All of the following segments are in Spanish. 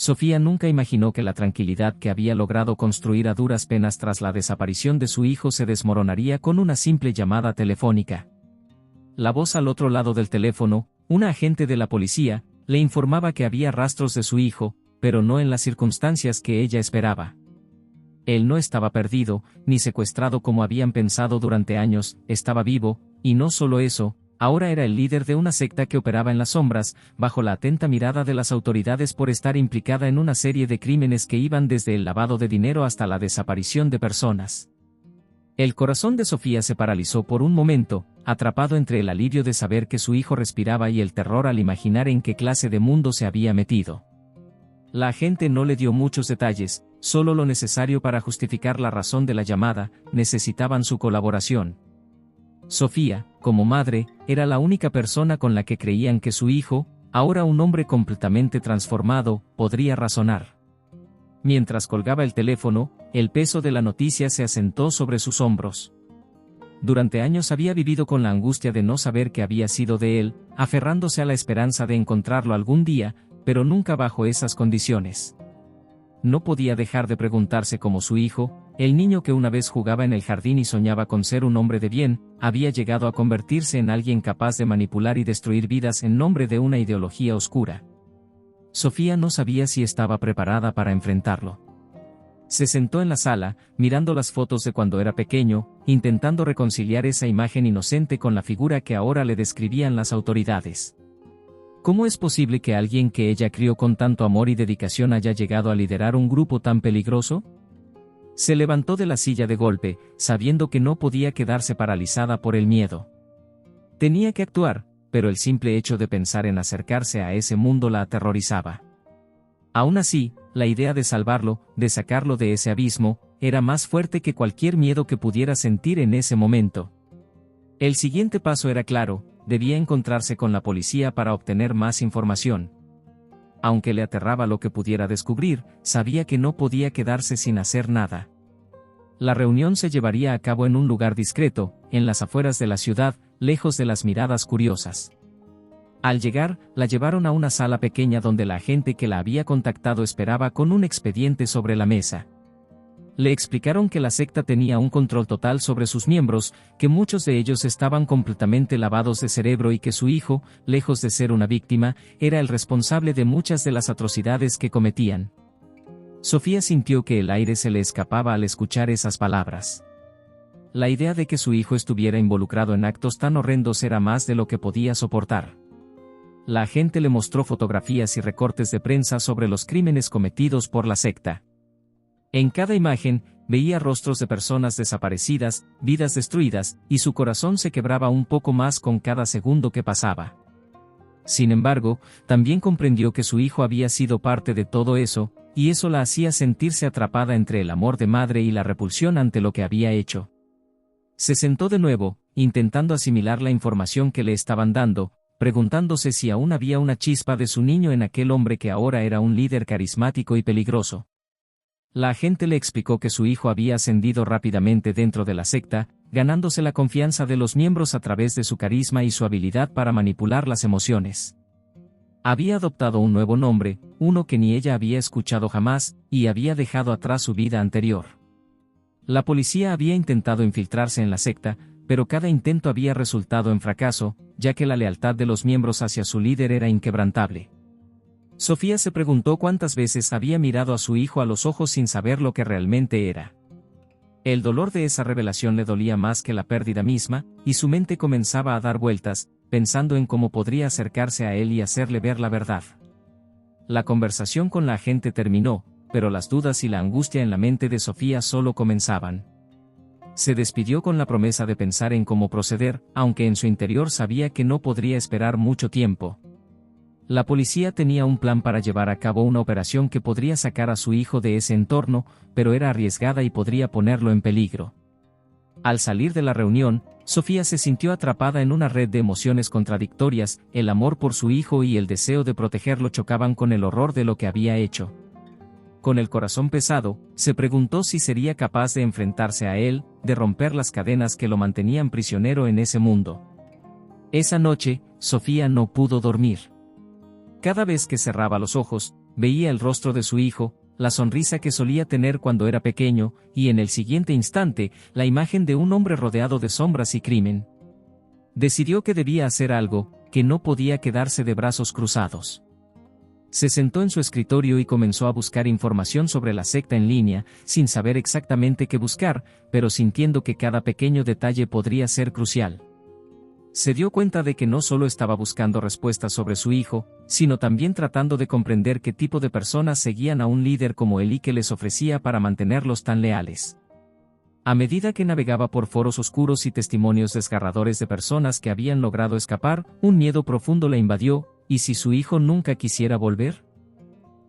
Sofía nunca imaginó que la tranquilidad que había logrado construir a duras penas tras la desaparición de su hijo se desmoronaría con una simple llamada telefónica. La voz al otro lado del teléfono, una agente de la policía, le informaba que había rastros de su hijo, pero no en las circunstancias que ella esperaba. Él no estaba perdido, ni secuestrado como habían pensado durante años, estaba vivo, y no solo eso, ahora era el líder de una secta que operaba en las sombras, bajo la atenta mirada de las autoridades por estar implicada en una serie de crímenes que iban desde el lavado de dinero hasta la desaparición de personas. El corazón de Sofía se paralizó por un momento, atrapado entre el alivio de saber que su hijo respiraba y el terror al imaginar en qué clase de mundo se había metido. La agente no le dio muchos detalles, solo lo necesario para justificar la razón de la llamada. Necesitaban su colaboración. Sofía, como madre, era la única persona con la que creían que su hijo, ahora un hombre completamente transformado, podría razonar. Mientras colgaba el teléfono, el peso de la noticia se asentó sobre sus hombros. Durante años había vivido con la angustia de no saber qué había sido de él, aferrándose a la esperanza de encontrarlo algún día, pero nunca bajo esas condiciones. No podía dejar de preguntarse cómo su hijo, el niño que una vez jugaba en el jardín y soñaba con ser un hombre de bien, había llegado a convertirse en alguien capaz de manipular y destruir vidas en nombre de una ideología oscura. Sofía no sabía si estaba preparada para enfrentarlo. Se sentó en la sala, mirando las fotos de cuando era pequeño, intentando reconciliar esa imagen inocente con la figura que ahora le describían las autoridades. ¿Cómo es posible que alguien que ella crió con tanto amor y dedicación haya llegado a liderar un grupo tan peligroso? Se levantó de la silla de golpe, sabiendo que no podía quedarse paralizada por el miedo. Tenía que actuar, pero el simple hecho de pensar en acercarse a ese mundo la aterrorizaba. Aún así, la idea de salvarlo, de sacarlo de ese abismo, era más fuerte que cualquier miedo que pudiera sentir en ese momento. El siguiente paso era claro: debía encontrarse con la policía para obtener más información. Aunque le aterraba lo que pudiera descubrir, sabía que no podía quedarse sin hacer nada. La reunión se llevaría a cabo en un lugar discreto, en las afueras de la ciudad, lejos de las miradas curiosas. Al llegar, la llevaron a una sala pequeña donde la agente que la había contactado esperaba con un expediente sobre la mesa. Le explicaron que la secta tenía un control total sobre sus miembros, que muchos de ellos estaban completamente lavados de cerebro y que su hijo, lejos de ser una víctima, era el responsable de muchas de las atrocidades que cometían. Sofía sintió que el aire se le escapaba al escuchar esas palabras. La idea de que su hijo estuviera involucrado en actos tan horrendos era más de lo que podía soportar. La agente le mostró fotografías y recortes de prensa sobre los crímenes cometidos por la secta. En cada imagen, veía rostros de personas desaparecidas, vidas destruidas, y su corazón se quebraba un poco más con cada segundo que pasaba. Sin embargo, también comprendió que su hijo había sido parte de todo eso, y eso la hacía sentirse atrapada entre el amor de madre y la repulsión ante lo que había hecho. Se sentó de nuevo, intentando asimilar la información que le estaban dando, preguntándose si aún había una chispa de su niño en aquel hombre que ahora era un líder carismático y peligroso. La agente le explicó que su hijo había ascendido rápidamente dentro de la secta, ganándose la confianza de los miembros a través de su carisma y su habilidad para manipular las emociones. Había adoptado un nuevo nombre, uno que ni ella había escuchado jamás, y había dejado atrás su vida anterior. La policía había intentado infiltrarse en la secta, pero cada intento había resultado en fracaso, ya que la lealtad de los miembros hacia su líder era inquebrantable. Sofía se preguntó cuántas veces había mirado a su hijo a los ojos sin saber lo que realmente era. El dolor de esa revelación le dolía más que la pérdida misma, y su mente comenzaba a dar vueltas, pensando en cómo podría acercarse a él y hacerle ver la verdad. La conversación con la agente terminó, pero las dudas y la angustia en la mente de Sofía solo comenzaban. Se despidió con la promesa de pensar en cómo proceder, aunque en su interior sabía que no podría esperar mucho tiempo. La policía tenía un plan para llevar a cabo una operación que podría sacar a su hijo de ese entorno, pero era arriesgada y podría ponerlo en peligro. Al salir de la reunión, Sofía se sintió atrapada en una red de emociones contradictorias. El amor por su hijo y el deseo de protegerlo chocaban con el horror de lo que había hecho. Con el corazón pesado, se preguntó si sería capaz de enfrentarse a él, de romper las cadenas que lo mantenían prisionero en ese mundo. Esa noche, Sofía no pudo dormir. Cada vez que cerraba los ojos, veía el rostro de su hijo, la sonrisa que solía tener cuando era pequeño, y en el siguiente instante, la imagen de un hombre rodeado de sombras y crimen. Decidió que debía hacer algo, que no podía quedarse de brazos cruzados. Se sentó en su escritorio y comenzó a buscar información sobre la secta en línea, sin saber exactamente qué buscar, pero sintiendo que cada pequeño detalle podría ser crucial. Se dio cuenta de que no solo estaba buscando respuestas sobre su hijo, sino también tratando de comprender qué tipo de personas seguían a un líder como él y qué les ofrecía para mantenerlos tan leales. A medida que navegaba por foros oscuros y testimonios desgarradores de personas que habían logrado escapar, un miedo profundo le invadió. ¿Y si su hijo nunca quisiera volver?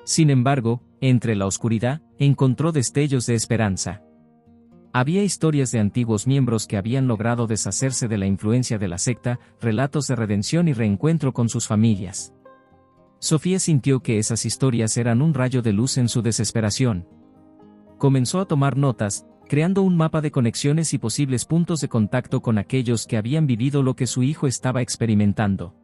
Sin embargo, entre la oscuridad, encontró destellos de esperanza. Había historias de antiguos miembros que habían logrado deshacerse de la influencia de la secta, relatos de redención y reencuentro con sus familias. Sofía sintió que esas historias eran un rayo de luz en su desesperación. Comenzó a tomar notas, creando un mapa de conexiones y posibles puntos de contacto con aquellos que habían vivido lo que su hijo estaba experimentando.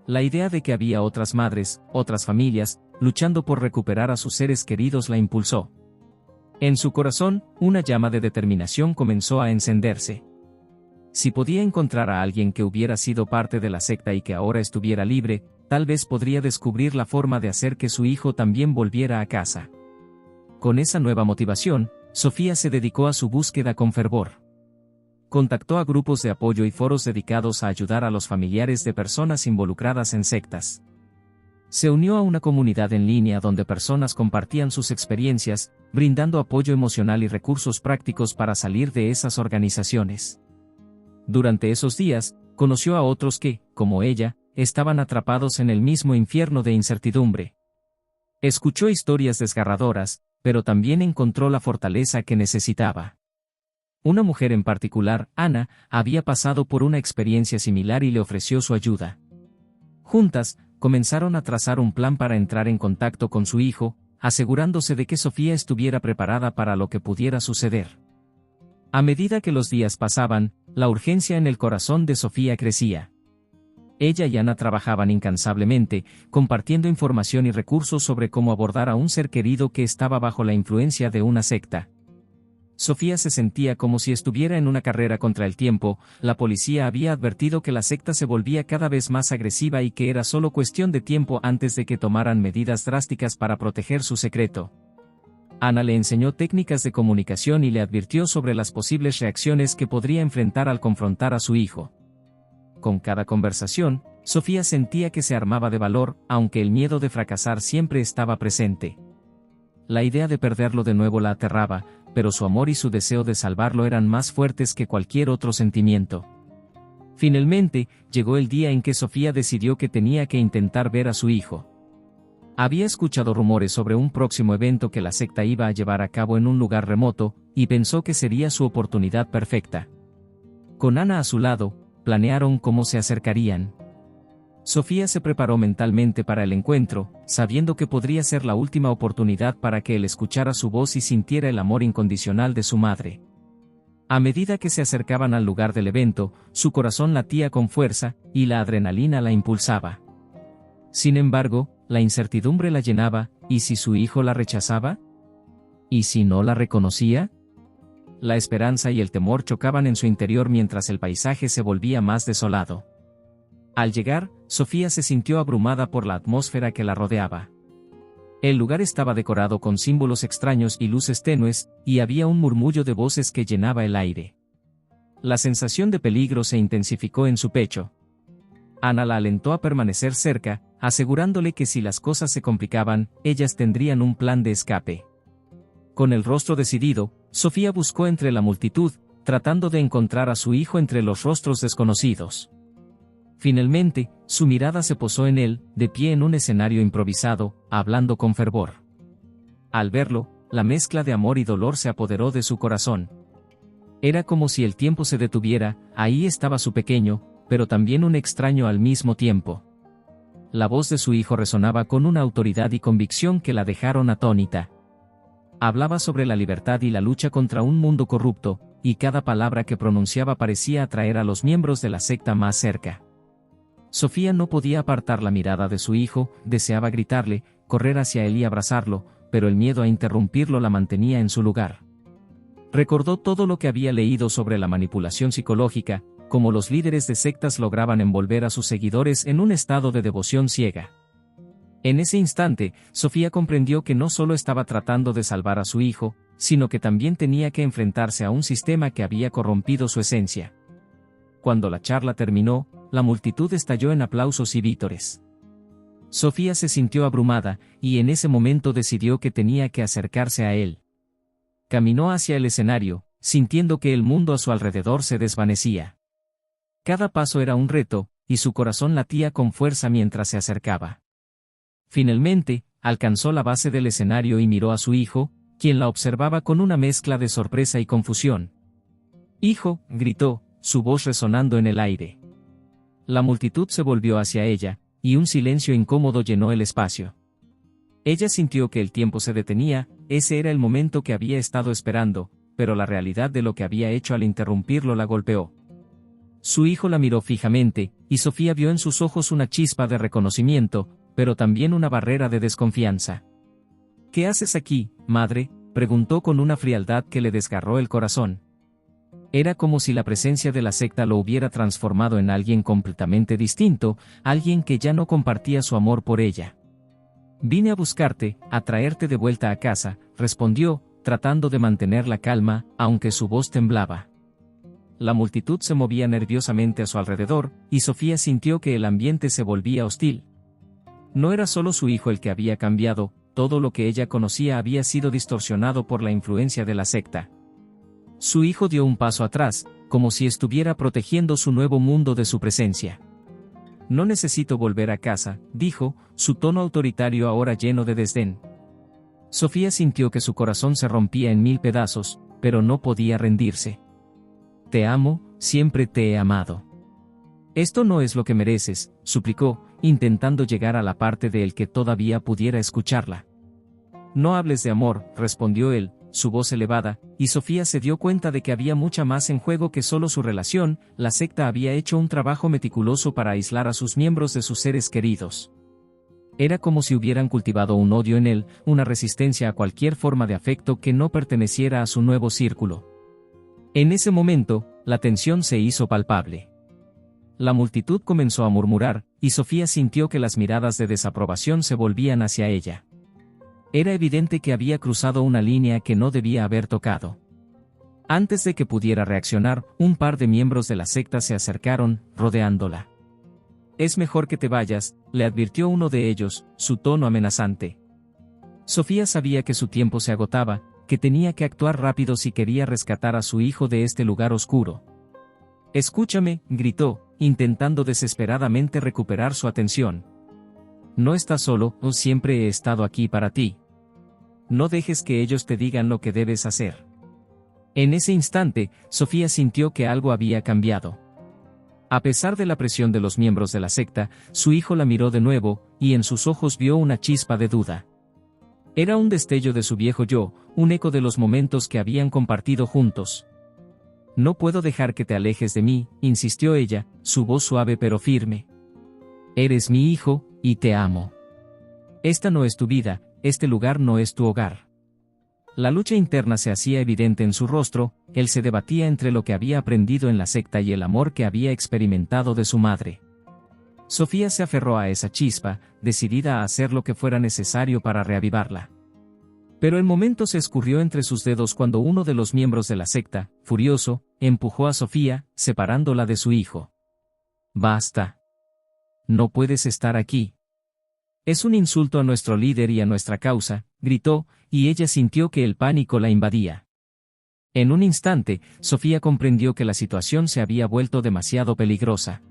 La idea de que había otras madres, otras familias, luchando por recuperar a sus seres queridos la impulsó. En su corazón, una llama de determinación comenzó a encenderse. Si podía encontrar a alguien que hubiera sido parte de la secta y que ahora estuviera libre, tal vez podría descubrir la forma de hacer que su hijo también volviera a casa. Con esa nueva motivación, Sofía se dedicó a su búsqueda con fervor. Contactó a grupos de apoyo y foros dedicados a ayudar a los familiares de personas involucradas en sectas. Se unió a una comunidad en línea donde personas compartían sus experiencias, brindando apoyo emocional y recursos prácticos para salir de esas organizaciones. Durante esos días, conoció a otros que, como ella, estaban atrapados en el mismo infierno de incertidumbre. Escuchó historias desgarradoras, pero también encontró la fortaleza que necesitaba. Una mujer en particular, Ana, había pasado por una experiencia similar y le ofreció su ayuda. Juntas, comenzaron a trazar un plan para entrar en contacto con su hijo, asegurándose de que Sofía estuviera preparada para lo que pudiera suceder. A medida que los días pasaban, la urgencia en el corazón de Sofía crecía. Ella y Ana trabajaban incansablemente, compartiendo información y recursos sobre cómo abordar a un ser querido que estaba bajo la influencia de una secta. Sofía se sentía como si estuviera en una carrera contra el tiempo. La policía había advertido que la secta se volvía cada vez más agresiva y que era solo cuestión de tiempo antes de que tomaran medidas drásticas para proteger su secreto. Ana le enseñó técnicas de comunicación y le advirtió sobre las posibles reacciones que podría enfrentar al confrontar a su hijo. Con cada conversación, Sofía sentía que se armaba de valor, aunque el miedo de fracasar siempre estaba presente. La idea de perderlo de nuevo la aterraba, pero su amor y su deseo de salvarlo eran más fuertes que cualquier otro sentimiento. Finalmente, llegó el día en que Sofía decidió que tenía que intentar ver a su hijo. Había escuchado rumores sobre un próximo evento que la secta iba a llevar a cabo en un lugar remoto, y pensó que sería su oportunidad perfecta. Con Ana a su lado, planearon cómo se acercarían. Sofía se preparó mentalmente para el encuentro, sabiendo que podría ser la última oportunidad para que él escuchara su voz y sintiera el amor incondicional de su madre. A medida que se acercaban al lugar del evento, su corazón latía con fuerza, y la adrenalina la impulsaba. Sin embargo, la incertidumbre la llenaba. ¿Y si su hijo la rechazaba? ¿Y si no la reconocía? La esperanza y el temor chocaban en su interior mientras el paisaje se volvía más desolado. Al llegar, Sofía se sintió abrumada por la atmósfera que la rodeaba. El lugar estaba decorado con símbolos extraños y luces tenues, y había un murmullo de voces que llenaba el aire. La sensación de peligro se intensificó en su pecho. Ana la alentó a permanecer cerca, asegurándole que si las cosas se complicaban, ellas tendrían un plan de escape. Con el rostro decidido, Sofía buscó entre la multitud, tratando de encontrar a su hijo entre los rostros desconocidos. Finalmente, su mirada se posó en él, de pie en un escenario improvisado, hablando con fervor. Al verlo, la mezcla de amor y dolor se apoderó de su corazón. Era como si el tiempo se detuviera. Ahí estaba su pequeño, pero también un extraño al mismo tiempo. La voz de su hijo resonaba con una autoridad y convicción que la dejaron atónita. Hablaba sobre la libertad y la lucha contra un mundo corrupto, y cada palabra que pronunciaba parecía atraer a los miembros de la secta más cerca. Sofía no podía apartar la mirada de su hijo, deseaba gritarle, correr hacia él y abrazarlo, pero el miedo a interrumpirlo la mantenía en su lugar. Recordó todo lo que había leído sobre la manipulación psicológica, cómo los líderes de sectas lograban envolver a sus seguidores en un estado de devoción ciega. En ese instante, Sofía comprendió que no solo estaba tratando de salvar a su hijo, sino que también tenía que enfrentarse a un sistema que había corrompido su esencia. Cuando la charla terminó, la multitud estalló en aplausos y vítores. Sofía se sintió abrumada, y en ese momento decidió que tenía que acercarse a él. Caminó hacia el escenario, sintiendo que el mundo a su alrededor se desvanecía. Cada paso era un reto, y su corazón latía con fuerza mientras se acercaba. Finalmente, alcanzó la base del escenario y miró a su hijo, quien la observaba con una mezcla de sorpresa y confusión. «¡Hijo!», gritó, su voz resonando en el aire. La multitud se volvió hacia ella, y un silencio incómodo llenó el espacio. Ella sintió que el tiempo se detenía, ese era el momento que había estado esperando, pero la realidad de lo que había hecho al interrumpirlo la golpeó. Su hijo la miró fijamente, y Sofía vio en sus ojos una chispa de reconocimiento, pero también una barrera de desconfianza. «¿Qué haces aquí, madre?», preguntó con una frialdad que le desgarró el corazón. Era como si la presencia de la secta lo hubiera transformado en alguien completamente distinto, alguien que ya no compartía su amor por ella. «Vine a buscarte, a traerte de vuelta a casa», respondió, tratando de mantener la calma, aunque su voz temblaba. La multitud se movía nerviosamente a su alrededor, y Sofía sintió que el ambiente se volvía hostil. No era solo su hijo el que había cambiado, todo lo que ella conocía había sido distorsionado por la influencia de la secta. Su hijo dio un paso atrás, como si estuviera protegiendo su nuevo mundo de su presencia. «No necesito volver a casa», dijo, su tono autoritario ahora lleno de desdén. Sofía sintió que su corazón se rompía en 1000 pedazos, pero no podía rendirse. «Te amo, siempre te he amado». «Esto no es lo que mereces», suplicó, intentando llegar a la parte de él que todavía pudiera escucharla. «No hables de amor», respondió él, su voz elevada, y Sofía se dio cuenta de que había mucha más en juego que solo su relación. La secta había hecho un trabajo meticuloso para aislar a sus miembros de sus seres queridos. Era como si hubieran cultivado un odio en él, una resistencia a cualquier forma de afecto que no perteneciera a su nuevo círculo. En ese momento, la tensión se hizo palpable. La multitud comenzó a murmurar, y Sofía sintió que las miradas de desaprobación se volvían hacia ella. Era evidente que había cruzado una línea que no debía haber tocado. Antes de que pudiera reaccionar, un par de miembros de la secta se acercaron, rodeándola. «Es mejor que te vayas», le advirtió uno de ellos, su tono amenazante. Sofía sabía que su tiempo se agotaba, que tenía que actuar rápido si quería rescatar a su hijo de este lugar oscuro. «Escúchame», gritó, intentando desesperadamente recuperar su atención. «No estás solo, siempre he estado aquí para ti. No dejes que ellos te digan lo que debes hacer». En ese instante, Sofía sintió que algo había cambiado. A pesar de la presión de los miembros de la secta, su hijo la miró de nuevo, y en sus ojos vio una chispa de duda. Era un destello de su viejo yo, un eco de los momentos que habían compartido juntos. «No puedo dejar que te alejes de mí», insistió ella, su voz suave pero firme. «Eres mi hijo, y te amo. Esta no es tu vida, este lugar no es tu hogar». La lucha interna se hacía evidente en su rostro, él se debatía entre lo que había aprendido en la secta y el amor que había experimentado de su madre. Sofía se aferró a esa chispa, decidida a hacer lo que fuera necesario para reavivarla. Pero el momento se escurrió entre sus dedos cuando uno de los miembros de la secta, furioso, empujó a Sofía, separándola de su hijo. «Basta. No puedes estar aquí. Es un insulto a nuestro líder y a nuestra causa», gritó, y ella sintió que el pánico la invadía. En un instante, Sofía comprendió que la situación se había vuelto demasiado peligrosa.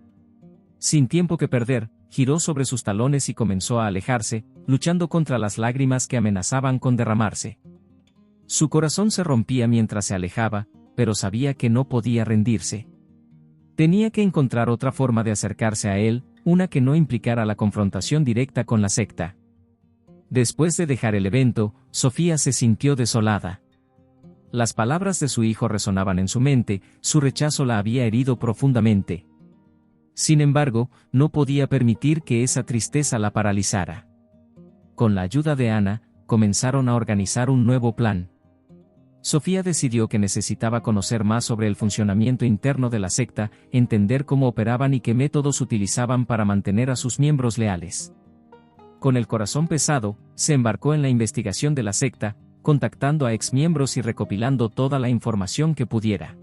Sin tiempo que perder, giró sobre sus talones y comenzó a alejarse, luchando contra las lágrimas que amenazaban con derramarse. Su corazón se rompía mientras se alejaba, pero sabía que no podía rendirse. Tenía que encontrar otra forma de acercarse a él, una que no implicara la confrontación directa con la secta. Después de dejar el evento, Sofía se sintió desolada. Las palabras de su hijo resonaban en su mente, su rechazo la había herido profundamente. Sin embargo, no podía permitir que esa tristeza la paralizara. Con la ayuda de Ana, comenzaron a organizar un nuevo plan. Sofía decidió que necesitaba conocer más sobre el funcionamiento interno de la secta, entender cómo operaban y qué métodos utilizaban para mantener a sus miembros leales. Con el corazón pesado, se embarcó en la investigación de la secta, contactando a exmiembros y recopilando toda la información que pudiera.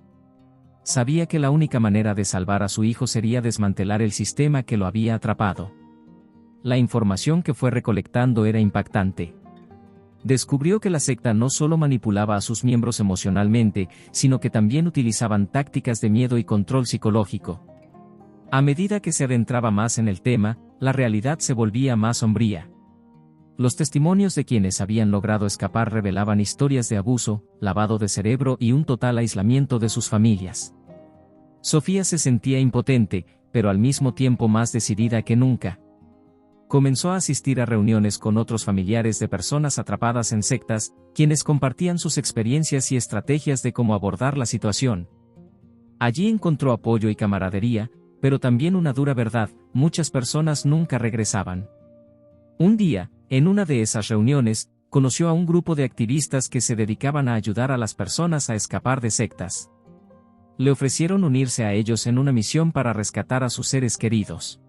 Sabía que la única manera de salvar a su hijo sería desmantelar el sistema que lo había atrapado. La información que fue recolectando era impactante. Descubrió que la secta no solo manipulaba a sus miembros emocionalmente, sino que también utilizaban tácticas de miedo y control psicológico. A medida que se adentraba más en el tema, la realidad se volvía más sombría. Los testimonios de quienes habían logrado escapar revelaban historias de abuso, lavado de cerebro y un total aislamiento de sus familias. Sofía se sentía impotente, pero al mismo tiempo más decidida que nunca. Comenzó a asistir a reuniones con otros familiares de personas atrapadas en sectas, quienes compartían sus experiencias y estrategias de cómo abordar la situación. Allí encontró apoyo y camaradería, pero también una dura verdad: muchas personas nunca regresaban. Un día, en una de esas reuniones, conoció a un grupo de activistas que se dedicaban a ayudar a las personas a escapar de sectas. Le ofrecieron unirse a ellos en una misión para rescatar a sus seres queridos.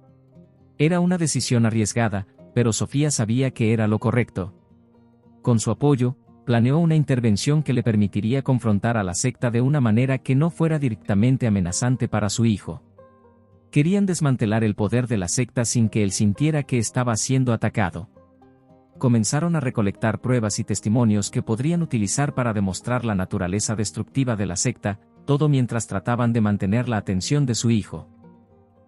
Era una decisión arriesgada, pero Sofía sabía que era lo correcto. Con su apoyo, planeó una intervención que le permitiría confrontar a la secta de una manera que no fuera directamente amenazante para su hijo. Querían desmantelar el poder de la secta sin que él sintiera que estaba siendo atacado. Comenzaron a recolectar pruebas y testimonios que podrían utilizar para demostrar la naturaleza destructiva de la secta, todo mientras trataban de mantener la atención de su hijo.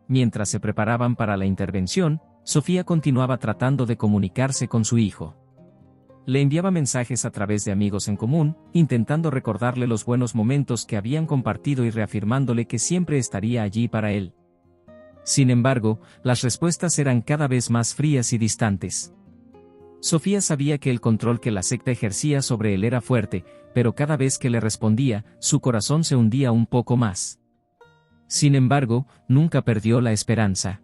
Mientras se preparaban para la intervención, Sofía continuaba tratando de comunicarse con su hijo. Le enviaba mensajes a través de amigos en común, intentando recordarle los buenos momentos que habían compartido y reafirmándole que siempre estaría allí para él. Sin embargo, las respuestas eran cada vez más frías y distantes. Sofía sabía que el control que la secta ejercía sobre él era fuerte, pero cada vez que le respondía, su corazón se hundía un poco más. Sin embargo, nunca perdió la esperanza.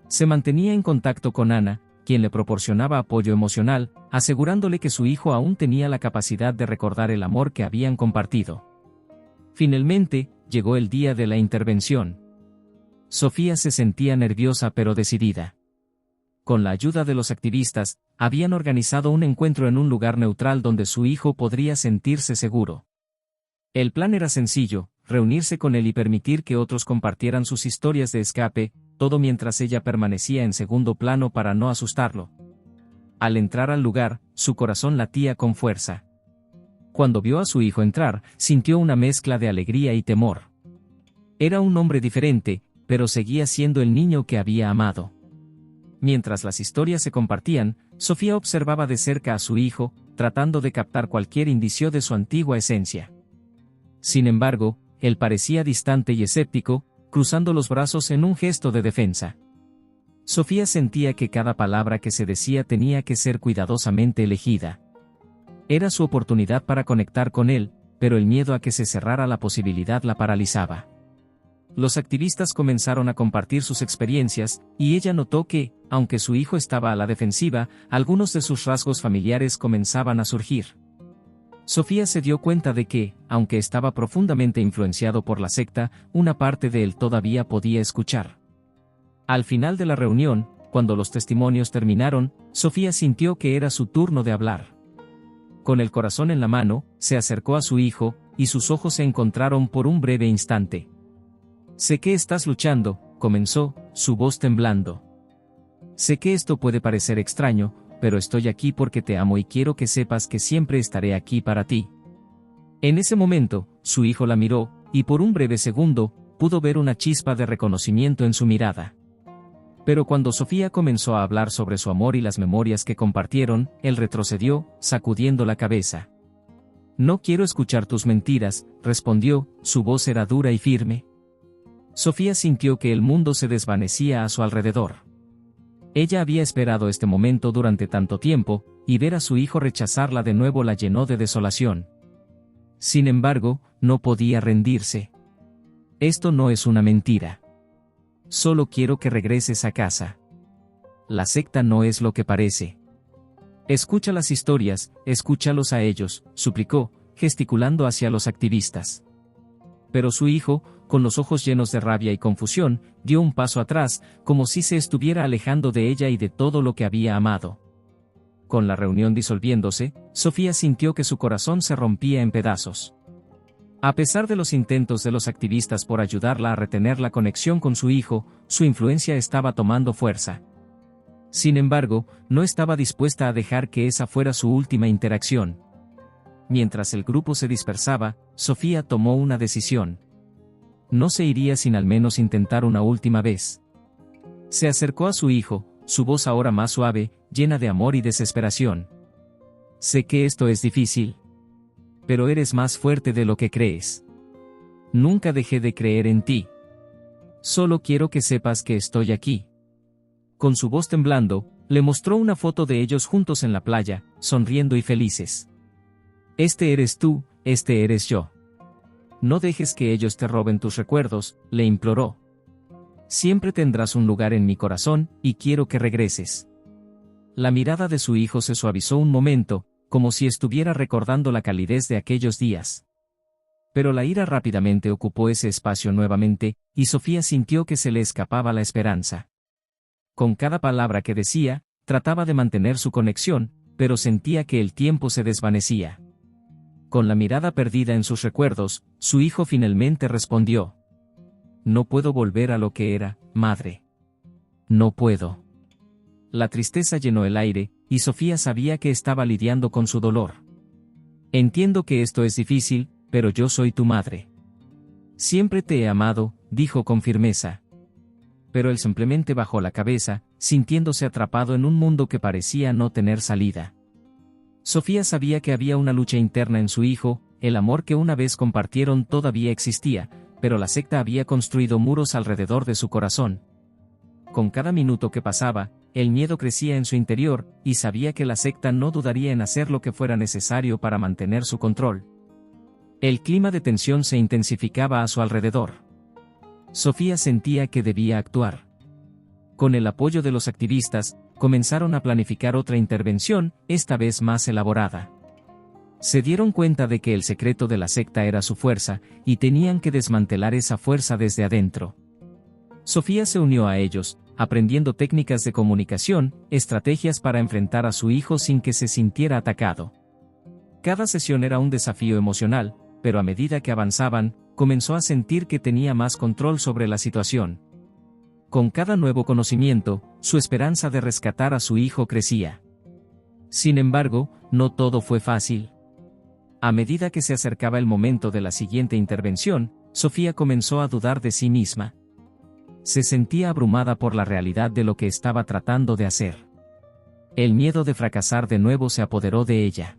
Se mantenía en contacto con Ana, quien le proporcionaba apoyo emocional, asegurándole que su hijo aún tenía la capacidad de recordar el amor que habían compartido. Finalmente, llegó el día de la intervención. Sofía se sentía nerviosa pero decidida. Con la ayuda de los activistas, habían organizado un encuentro en un lugar neutral donde su hijo podría sentirse seguro. El plan era sencillo: reunirse con él y permitir que otros compartieran sus historias de escape, todo mientras ella permanecía en segundo plano para no asustarlo. Al entrar al lugar, su corazón latía con fuerza. Cuando vio a su hijo entrar, sintió una mezcla de alegría y temor. Era un hombre diferente, pero seguía siendo el niño que había amado. Mientras las historias se compartían, Sofía observaba de cerca a su hijo, tratando de captar cualquier indicio de su antigua esencia. Sin embargo, él parecía distante y escéptico, cruzando los brazos en un gesto de defensa. Sofía sentía que cada palabra que se decía tenía que ser cuidadosamente elegida. Era su oportunidad para conectar con él, pero el miedo a que se cerrara la posibilidad la paralizaba. Los activistas comenzaron a compartir sus experiencias, y ella notó que, aunque su hijo estaba a la defensiva, algunos de sus rasgos familiares comenzaban a surgir. Sofía se dio cuenta de que, aunque estaba profundamente influenciado por la secta, una parte de él todavía podía escuchar. Al final de la reunión, cuando los testimonios terminaron, Sofía sintió que era su turno de hablar. Con el corazón en la mano, se acercó a su hijo, y sus ojos se encontraron por un breve instante. «Sé que estás luchando», comenzó, su voz temblando. «Sé que esto puede parecer extraño, pero estoy aquí porque te amo y quiero que sepas que siempre estaré aquí para ti». En ese momento, su hijo la miró, y por un breve segundo, pudo ver una chispa de reconocimiento en su mirada. Pero cuando Sofía comenzó a hablar sobre su amor y las memorias que compartieron, él retrocedió, sacudiendo la cabeza. «No quiero escuchar tus mentiras», respondió, su voz era dura y firme. Sofía sintió que el mundo se desvanecía a su alrededor. Ella había esperado este momento durante tanto tiempo, y ver a su hijo rechazarla de nuevo la llenó de desolación. Sin embargo, no podía rendirse. «Esto no es una mentira. Solo quiero que regreses a casa. La secta no es lo que parece. Escucha las historias, escúchalos a ellos, suplicó, gesticulando hacia los activistas. Pero su hijo, con los ojos llenos de rabia y confusión, dio un paso atrás, como si se estuviera alejando de ella y de todo lo que había amado. Con la reunión disolviéndose, Sofía sintió que su corazón se rompía en pedazos. A pesar de los intentos de los activistas por ayudarla a retener la conexión con su hijo, su influencia estaba tomando fuerza. Sin embargo, no estaba dispuesta a dejar que esa fuera su última interacción. Mientras el grupo se dispersaba, Sofía tomó una decisión. No se iría sin al menos intentar una última vez. Se acercó a su hijo, su voz ahora más suave, llena de amor y desesperación. Sé que esto es difícil. Pero eres más fuerte de lo que crees. Nunca dejé de creer en ti. Solo quiero que sepas que estoy aquí. Con su voz temblando, le mostró una foto de ellos juntos en la playa, sonriendo y felices. Este eres tú, este eres yo. No dejes que ellos te roben tus recuerdos, le imploró. Siempre tendrás un lugar en mi corazón, y quiero que regreses. La mirada de su hijo se suavizó un momento, como si estuviera recordando la calidez de aquellos días. Pero la ira rápidamente ocupó ese espacio nuevamente, y Sofía sintió que se le escapaba la esperanza. Con cada palabra que decía, trataba de mantener su conexión, pero sentía que el tiempo se desvanecía. Con la mirada perdida en sus recuerdos, su hijo finalmente respondió. No puedo volver a lo que era, madre. No puedo. La tristeza llenó el aire, y Sofía sabía que estaba lidiando con su dolor. Entiendo que esto es difícil, pero yo soy tu madre. Siempre te he amado, dijo con firmeza. Pero él simplemente bajó la cabeza, sintiéndose atrapado en un mundo que parecía no tener salida. Sofía sabía que había una lucha interna en su hijo, el amor que una vez compartieron todavía existía, pero la secta había construido muros alrededor de su corazón. Con cada minuto que pasaba, el miedo crecía en su interior, y sabía que la secta no dudaría en hacer lo que fuera necesario para mantener su control. El clima de tensión se intensificaba a su alrededor. Sofía sentía que debía actuar. Con el apoyo de los activistas, comenzaron a planificar otra intervención, esta vez más elaborada. Se dieron cuenta de que el secreto de la secta era su fuerza, y tenían que desmantelar esa fuerza desde adentro. Sofía se unió a ellos, aprendiendo técnicas de comunicación, estrategias para enfrentar a su hijo sin que se sintiera atacado. Cada sesión era un desafío emocional, pero a medida que avanzaban, comenzó a sentir que tenía más control sobre la situación. Con cada nuevo conocimiento, su esperanza de rescatar a su hijo crecía. Sin embargo, no todo fue fácil. A medida que se acercaba el momento de la siguiente intervención, Sofía comenzó a dudar de sí misma. Se sentía abrumada por la realidad de lo que estaba tratando de hacer. El miedo de fracasar de nuevo se apoderó de ella.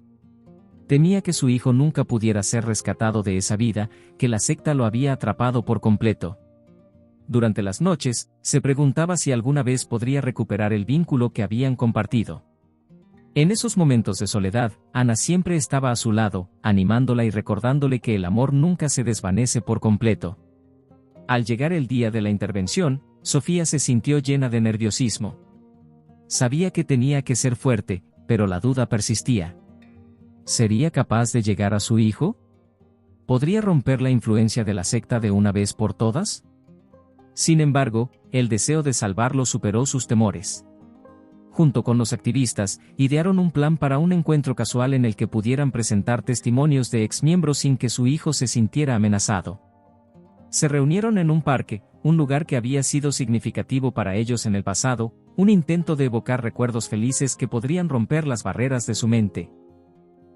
Temía que su hijo nunca pudiera ser rescatado de esa vida, que la secta lo había atrapado por completo. Durante las noches, se preguntaba si alguna vez podría recuperar el vínculo que habían compartido. En esos momentos de soledad, Ana siempre estaba a su lado, animándola y recordándole que el amor nunca se desvanece por completo. Al llegar el día de la intervención, Sofía se sintió llena de nerviosismo. Sabía que tenía que ser fuerte, pero la duda persistía. ¿Sería capaz de llegar a su hijo? ¿Podría romper la influencia de la secta de una vez por todas? Sin embargo, el deseo de salvarlo superó sus temores. Junto con los activistas, idearon un plan para un encuentro casual en el que pudieran presentar testimonios de exmiembros sin que su hijo se sintiera amenazado. Se reunieron en un parque, un lugar que había sido significativo para ellos en el pasado, un intento de evocar recuerdos felices que podrían romper las barreras de su mente.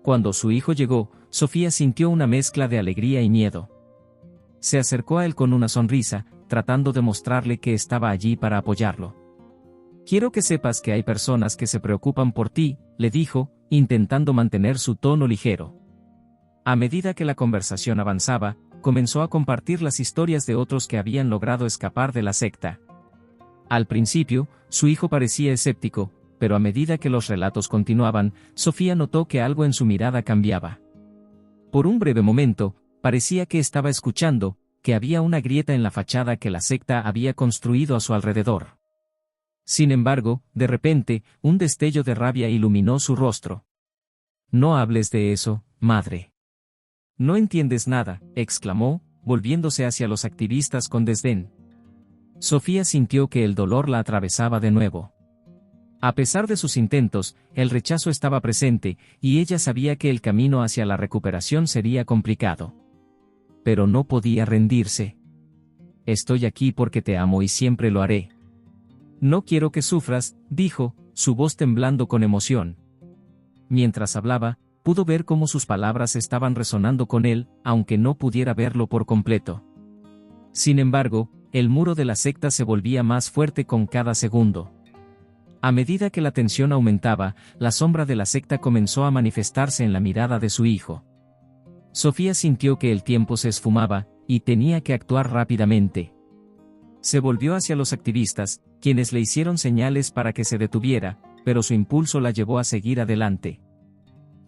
Cuando su hijo llegó, Sofía sintió una mezcla de alegría y miedo. Se acercó a él con una sonrisa, tratando de mostrarle que estaba allí para apoyarlo. Quiero que sepas que hay personas que se preocupan por ti, le dijo, intentando mantener su tono ligero. A medida que la conversación avanzaba, comenzó a compartir las historias de otros que habían logrado escapar de la secta. Al principio, su hijo parecía escéptico, pero a medida que los relatos continuaban, Sofía notó que algo en su mirada cambiaba. Por un breve momento, parecía que estaba escuchando, que había una grieta en la fachada que la secta había construido a su alrededor. Sin embargo, de repente, un destello de rabia iluminó su rostro. No hables de eso, madre. No entiendes nada, exclamó, volviéndose hacia los activistas con desdén. Sofía sintió que el dolor la atravesaba de nuevo. A pesar de sus intentos, el rechazo estaba presente, y ella sabía que el camino hacia la recuperación sería complicado. Pero no podía rendirse. Estoy aquí porque te amo y siempre lo haré. No quiero que sufras, dijo, su voz temblando con emoción. Mientras hablaba, pudo ver cómo sus palabras estaban resonando con él, aunque no pudiera verlo por completo. Sin embargo, el muro de la secta se volvía más fuerte con cada segundo. A medida que la tensión aumentaba, la sombra de la secta comenzó a manifestarse en la mirada de su hijo. Sofía sintió que el tiempo se esfumaba, y tenía que actuar rápidamente. Se volvió hacia los activistas, quienes le hicieron señales para que se detuviera, pero su impulso la llevó a seguir adelante.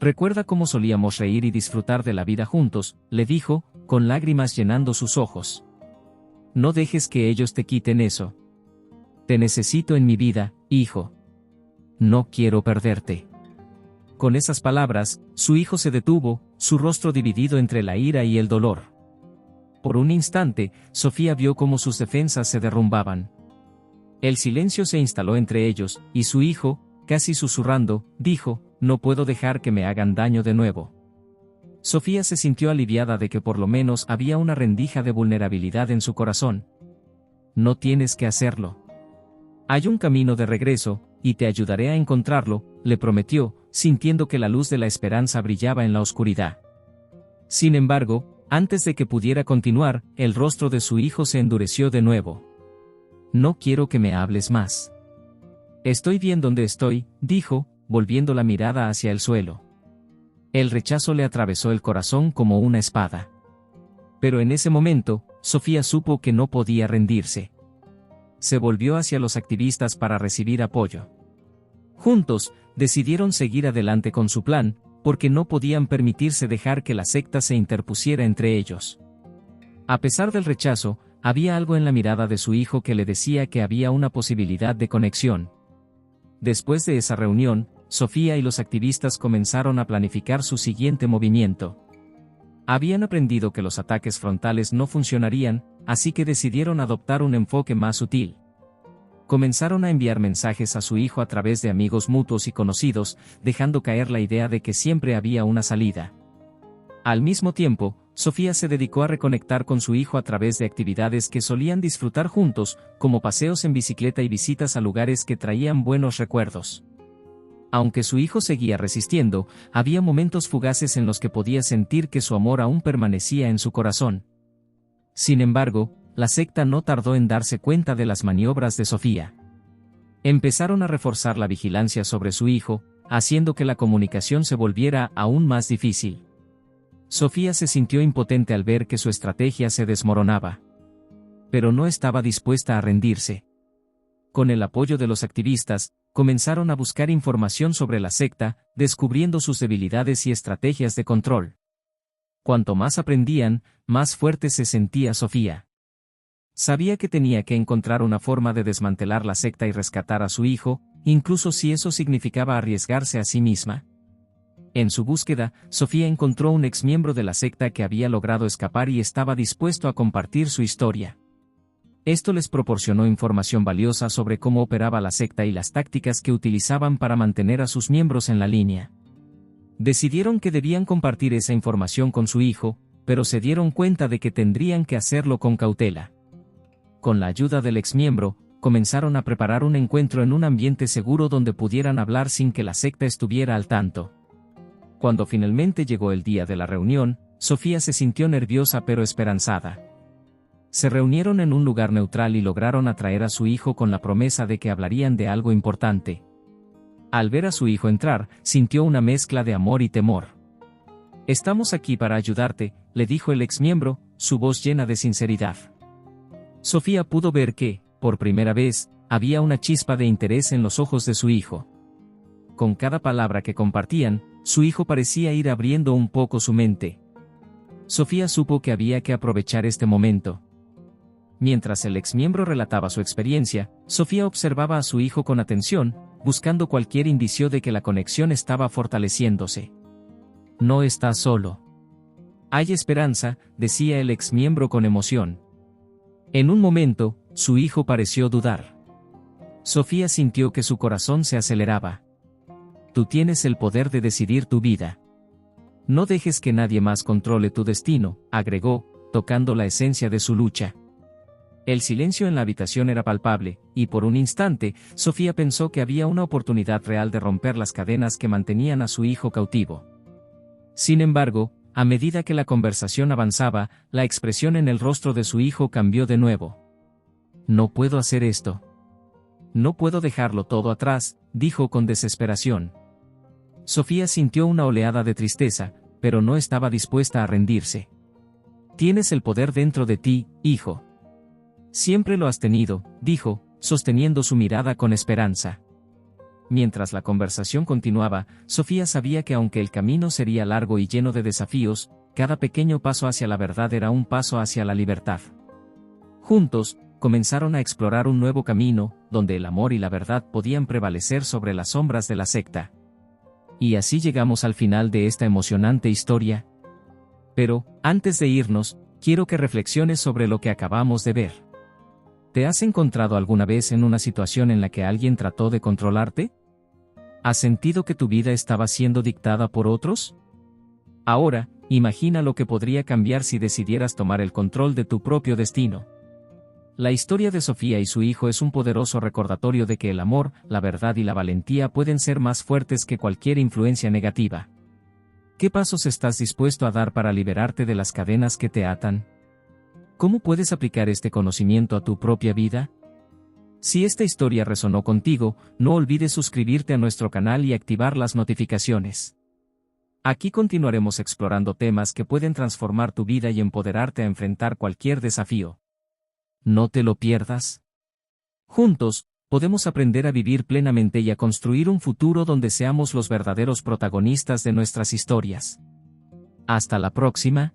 «Recuerda cómo solíamos reír y disfrutar de la vida juntos», le dijo, con lágrimas llenando sus ojos. «No dejes que ellos te quiten eso. Te necesito en mi vida, hijo. No quiero perderte». Con esas palabras, su hijo se detuvo, su rostro dividido entre la ira y el dolor. Por un instante, Sofía vio cómo sus defensas se derrumbaban. El silencio se instaló entre ellos, y su hijo, casi susurrando, dijo: «No puedo dejar que me hagan daño de nuevo». Sofía se sintió aliviada de que por lo menos había una rendija de vulnerabilidad en su corazón. «No tienes que hacerlo. Hay un camino de regreso, y te ayudaré a encontrarlo», le prometió, sintiendo que la luz de la esperanza brillaba en la oscuridad. Sin embargo, antes de que pudiera continuar, el rostro de su hijo se endureció de nuevo. «No quiero que me hables más. Estoy bien donde estoy», dijo, volviendo la mirada hacia el suelo. El rechazo le atravesó el corazón como una espada. Pero en ese momento, Sofía supo que no podía rendirse. Se volvió hacia los activistas para recibir apoyo. Juntos, decidieron seguir adelante con su plan, porque no podían permitirse dejar que la secta se interpusiera entre ellos. A pesar del rechazo, había algo en la mirada de su hijo que le decía que había una posibilidad de conexión. Después de esa reunión, Sofía y los activistas comenzaron a planificar su siguiente movimiento. Habían aprendido que los ataques frontales no funcionarían, así que decidieron adoptar un enfoque más sutil. Comenzaron a enviar mensajes a su hijo a través de amigos mutuos y conocidos, dejando caer la idea de que siempre había una salida. Al mismo tiempo, Sofía se dedicó a reconectar con su hijo a través de actividades que solían disfrutar juntos, como paseos en bicicleta y visitas a lugares que traían buenos recuerdos. Aunque su hijo seguía resistiendo, había momentos fugaces en los que podía sentir que su amor aún permanecía en su corazón. Sin embargo, la secta no tardó en darse cuenta de las maniobras de Sofía. Empezaron a reforzar la vigilancia sobre su hijo, haciendo que la comunicación se volviera aún más difícil. Sofía se sintió impotente al ver que su estrategia se desmoronaba. Pero no estaba dispuesta a rendirse. Con el apoyo de los activistas, comenzaron a buscar información sobre la secta, descubriendo sus debilidades y estrategias de control. Cuanto más aprendían, más fuerte se sentía Sofía. Sabía que tenía que encontrar una forma de desmantelar la secta y rescatar a su hijo, incluso si eso significaba arriesgarse a sí misma. En su búsqueda, Sofía encontró un exmiembro de la secta que había logrado escapar y estaba dispuesto a compartir su historia. Esto les proporcionó información valiosa sobre cómo operaba la secta y las tácticas que utilizaban para mantener a sus miembros en la línea. Decidieron que debían compartir esa información con su hijo, pero se dieron cuenta de que tendrían que hacerlo con cautela. Con la ayuda del exmiembro, comenzaron a preparar un encuentro en un ambiente seguro donde pudieran hablar sin que la secta estuviera al tanto. Cuando finalmente llegó el día de la reunión, Sofía se sintió nerviosa pero esperanzada. Se reunieron en un lugar neutral y lograron atraer a su hijo con la promesa de que hablarían de algo importante. Al ver a su hijo entrar, sintió una mezcla de amor y temor. «Estamos aquí para ayudarte», le dijo el exmiembro, su voz llena de sinceridad. Sofía pudo ver que, por primera vez, había una chispa de interés en los ojos de su hijo. Con cada palabra que compartían, su hijo parecía ir abriendo un poco su mente. Sofía supo que había que aprovechar este momento. Mientras el exmiembro relataba su experiencia, Sofía observaba a su hijo con atención, buscando cualquier indicio de que la conexión estaba fortaleciéndose. No estás solo. Hay esperanza, decía el exmiembro con emoción. En un momento, su hijo pareció dudar. Sofía sintió que su corazón se aceleraba. Tú tienes el poder de decidir tu vida. No dejes que nadie más controle tu destino, agregó, tocando la esencia de su lucha. El silencio en la habitación era palpable, y por un instante, Sofía pensó que había una oportunidad real de romper las cadenas que mantenían a su hijo cautivo. Sin embargo, a medida que la conversación avanzaba, la expresión en el rostro de su hijo cambió de nuevo. No puedo hacer esto. No puedo dejarlo todo atrás, dijo con desesperación. Sofía sintió una oleada de tristeza, pero no estaba dispuesta a rendirse. Tienes el poder dentro de ti, hijo. Siempre lo has tenido, dijo, sosteniendo su mirada con esperanza. Mientras la conversación continuaba, Sofía sabía que aunque el camino sería largo y lleno de desafíos, cada pequeño paso hacia la verdad era un paso hacia la libertad. Juntos, comenzaron a explorar un nuevo camino, donde el amor y la verdad podían prevalecer sobre las sombras de la secta. Y así llegamos al final de esta emocionante historia. Pero, antes de irnos, quiero que reflexiones sobre lo que acabamos de ver. ¿Te has encontrado alguna vez en una situación en la que alguien trató de controlarte? ¿Has sentido que tu vida estaba siendo dictada por otros? Ahora, imagina lo que podría cambiar si decidieras tomar el control de tu propio destino. La historia de Sofía y su hijo es un poderoso recordatorio de que el amor, la verdad y la valentía pueden ser más fuertes que cualquier influencia negativa. ¿Qué pasos estás dispuesto a dar para liberarte de las cadenas que te atan? ¿Cómo puedes aplicar este conocimiento a tu propia vida? Si esta historia resonó contigo, no olvides suscribirte a nuestro canal y activar las notificaciones. Aquí continuaremos explorando temas que pueden transformar tu vida y empoderarte a enfrentar cualquier desafío. No te lo pierdas. Juntos, podemos aprender a vivir plenamente y a construir un futuro donde seamos los verdaderos protagonistas de nuestras historias. Hasta la próxima.